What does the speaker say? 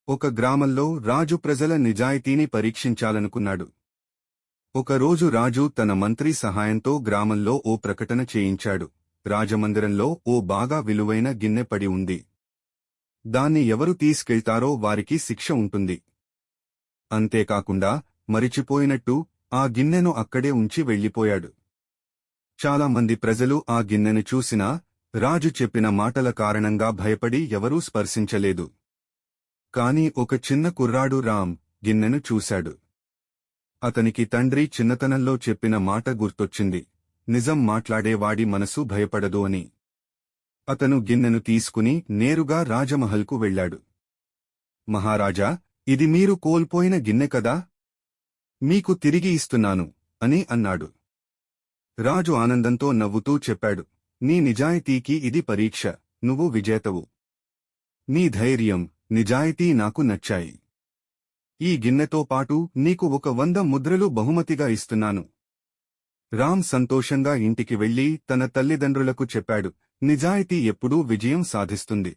ఒక గ్రామంలో రాజు ప్రజల నిజాయితీని పరీక్షించాలనుకున్నాడు. ఒకరోజు రాజు తన మంత్రి సహాయంతో గ్రామంలో ఓ ప్రకటన చేయించాడు. రాజమందిరంలో ఓ బాగా విలువైన గిన్నె పడి ఉంది. దాన్ని ఎవరు తీసుకెళ్తారో వారికి శిక్ష ఉంటుంది. అంతేకాకుండా మరిచిపోయినట్టు ఆ గిన్నెను అక్కడే ఉంచి వెళ్లిపోయాడు. చాలా మంది ప్రజలు ఆ గిన్నెను చూసినా రాజు చెప్పిన మాటల కారణంగా భయపడి ఎవరూ స్పర్శించలేదు. కాని ఒక చిన్న కుర్రాడు రామ్ గిన్నెను చూశాడు. అతనికి తండ్రి చిన్నతనంలో చెప్పిన మాట గుర్తొచ్చింది, నిజం మాట్లాడేవాడి మనసు భయపడదు అని. అతను గిన్నెను తీసుకుని నేరుగా రాజమహల్కు వెళ్లాడు. మహారాజా, ఇది మీరు కోల్పోయిన గిన్నె కదా? మీకు తిరిగి ఇస్తున్నాను అని అన్నాడు. రాజు ఆనందంతో నవ్వుతూ చెప్పాడు, నీ నిజాయితీకి ఇది పరీక్ష. నువ్వు విజేతవు. నీ ధైర్యం, నిజాయితీ నాకు నచ్చాయి. ఈ గిన్నెతో పాటు నీకు 100 ముద్రలు బహుమతిగా ఇస్తున్నాను. రామ్ సంతోషంగా ఇంటికి వెళ్లి తన తల్లిదండ్రులకు చెప్పాడు, నిజాయితీ ఎప్పుడూ విజయం సాధిస్తుంది.